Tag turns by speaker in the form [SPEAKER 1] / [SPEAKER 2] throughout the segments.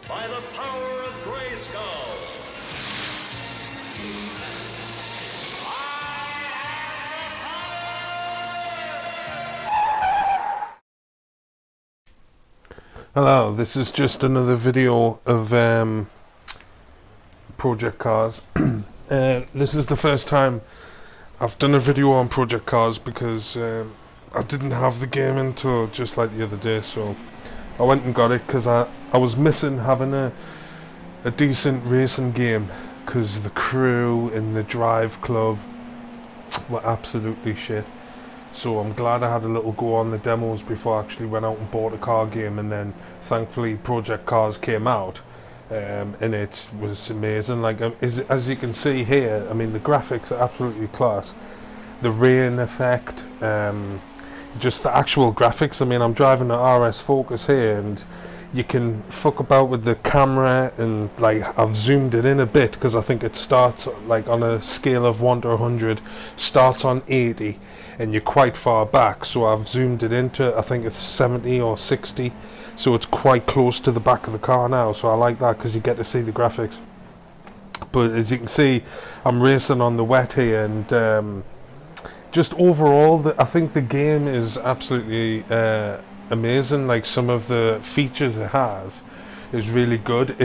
[SPEAKER 1] by the power of Grayskull.
[SPEAKER 2] Hello, this is just another video of Project Cars. This is the first time I've done a video on Project Cars because I didn't have the game until just like the other day, so I went and got it because I was missing having a decent racing game because the crew in the drive club were absolutely shit. So I'm glad I had a little go on the demos before I actually went out and bought a car game, and then thankfully Project Cars came out, and it was amazing. Like as you can see here, I mean the graphics are absolutely class. The rain effect, just the actual graphics. I mean I'm driving the RS Focus here, and you can fuck about with the camera, and like I've zoomed it in a bit because I think it starts like on a scale of 1 to 100 starts on 80 and you're quite far back, so I've zoomed it into, I think it's 70 or 60, so it's quite close to the back of the car now, so I like that because you get to see the graphics. But as you can see, I'm racing on the wet here, and just overall I think the game is absolutely amazing. Like some of the features it has is really good.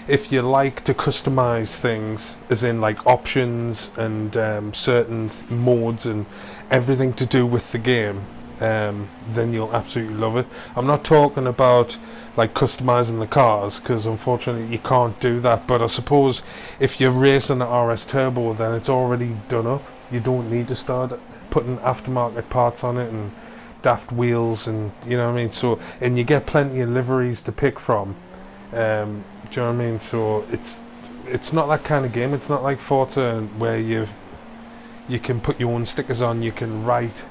[SPEAKER 2] If you like to customize things, as in like options and certain modes and everything to do with the game, then you'll absolutely love it. I'm not talking about like customizing the cars because unfortunately you can't do that, but I suppose if you're racing the RS Turbo, then it's already done up. You don't need to start putting aftermarket parts on it and daft wheels, and you know what I mean. So, and you get plenty of liveries to pick from. Do you know what I mean? So it's not that kind of game. It's not like Forza where you can put your own stickers on. You can write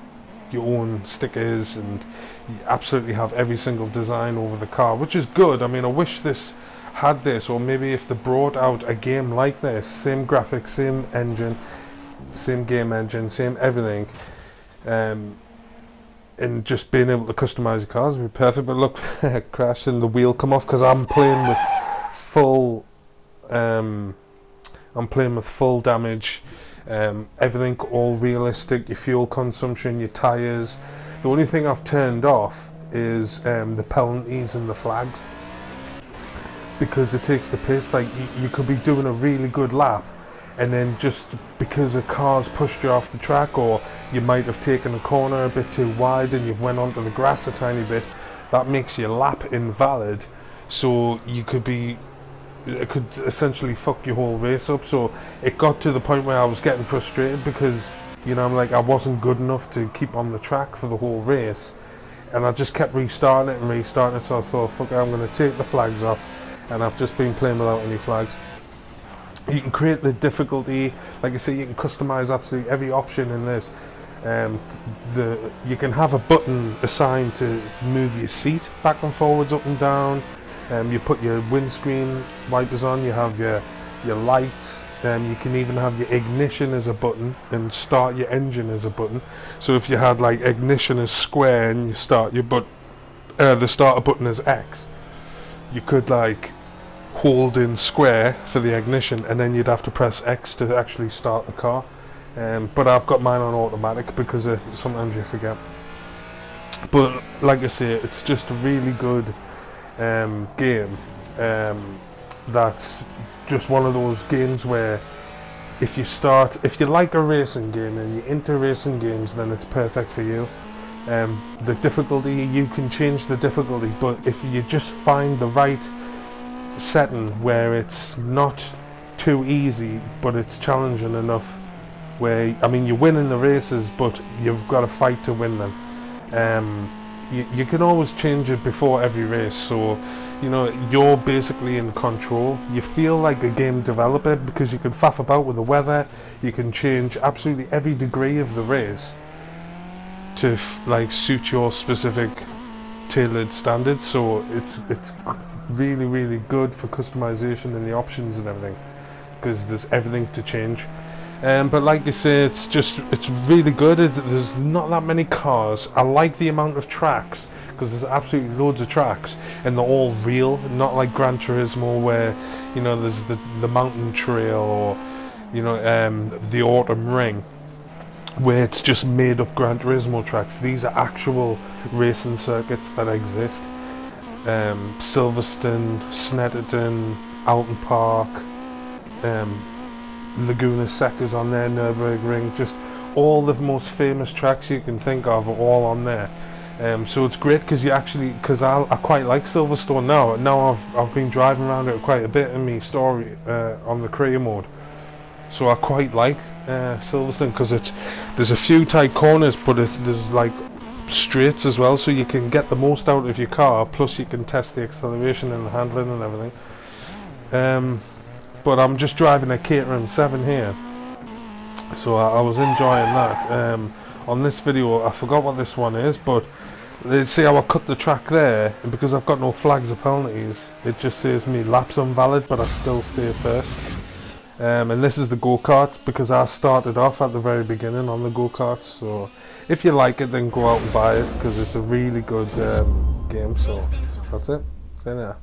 [SPEAKER 2] your own stickers, and you absolutely have every single design over the car, which is good. I mean, I wish this had this, or maybe if they brought out a game like this, same graphics, same engine, same game engine, same everything, and just being able to customize the cars would be perfect. But look, crashing, the wheel come off because I'm playing with full damage, everything all realistic, your fuel consumption, your tires. The only thing I've turned off is the penalties and the flags, because it takes the piss. Like you could be doing a really good lap, and then just because a car's pushed you off the track, or you might have taken a corner a bit too wide and you've went onto the grass a tiny bit, that makes your lap invalid. So it could essentially fuck your whole race up. So it got to the point where I was getting frustrated because, you know, I'm like, I wasn't good enough to keep on the track for the whole race, and I just kept restarting it and restarting it. So I thought, fuck it, I'm going to take the flags off, and I've just been playing without any flags. You can create the difficulty, like I say, you can customize absolutely every option in this. You can have a button assigned to move your seat back and forwards, up and down. You put your windscreen wipers on, you have your lights, you can even have your ignition as a button and start your engine as a button. So if you had like ignition as square and you start your the starter button as X, you could like hold in square for the ignition, and then you'd have to press X to actually start the car. But I've got mine on automatic because sometimes you forget. But like I say, it's just a really good game. That's just one of those games where if you like a racing game and you're into racing games, then it's perfect for you. The difficulty, you can change the difficulty, but if you just find the right setting where it's not too easy but it's challenging enough, where, I mean, you're winning the races but you've got to fight to win them, you can always change it before every race, so you know you're basically in control. You feel like a game developer because you can faff about with the weather. You can change absolutely every degree of the race to like suit your specific tailored standards, so it's really, really good for customization and the options and everything, because there's everything to change. But like you say, it's really good. There's not that many cars. I like the amount of tracks because there's absolutely loads of tracks, and they're all real, not like Gran Turismo where, you know, there's the mountain trail, or, you know, the autumn ring, where it's just made up Gran Turismo tracks. These are actual racing circuits that exist. Silverstone, Snetterton, Alton Park, Laguna Seca's on there, Nürburgring, just all the most famous tracks you can think of are all on there. So it's great because you actually, because I quite like Silverstone now. Now I've been driving around it quite a bit in my story on the career mode. So I quite like Silverstone because there's a few tight corners, but there's like straights as well, so you can get the most out of your car. Plus you can test the acceleration and the handling and everything. But I'm just driving a Caterham 7 here, so I was enjoying that. On this video, I forgot what this one is, but let's see how I cut the track there, and because I've got no flags or penalties, it just says me laps invalid, but I still stay first. And this is the go-karts, because I started off at the very beginning on the go-karts, so if you like it, then go out and buy it, because it's a really good game. So that's it. See you there.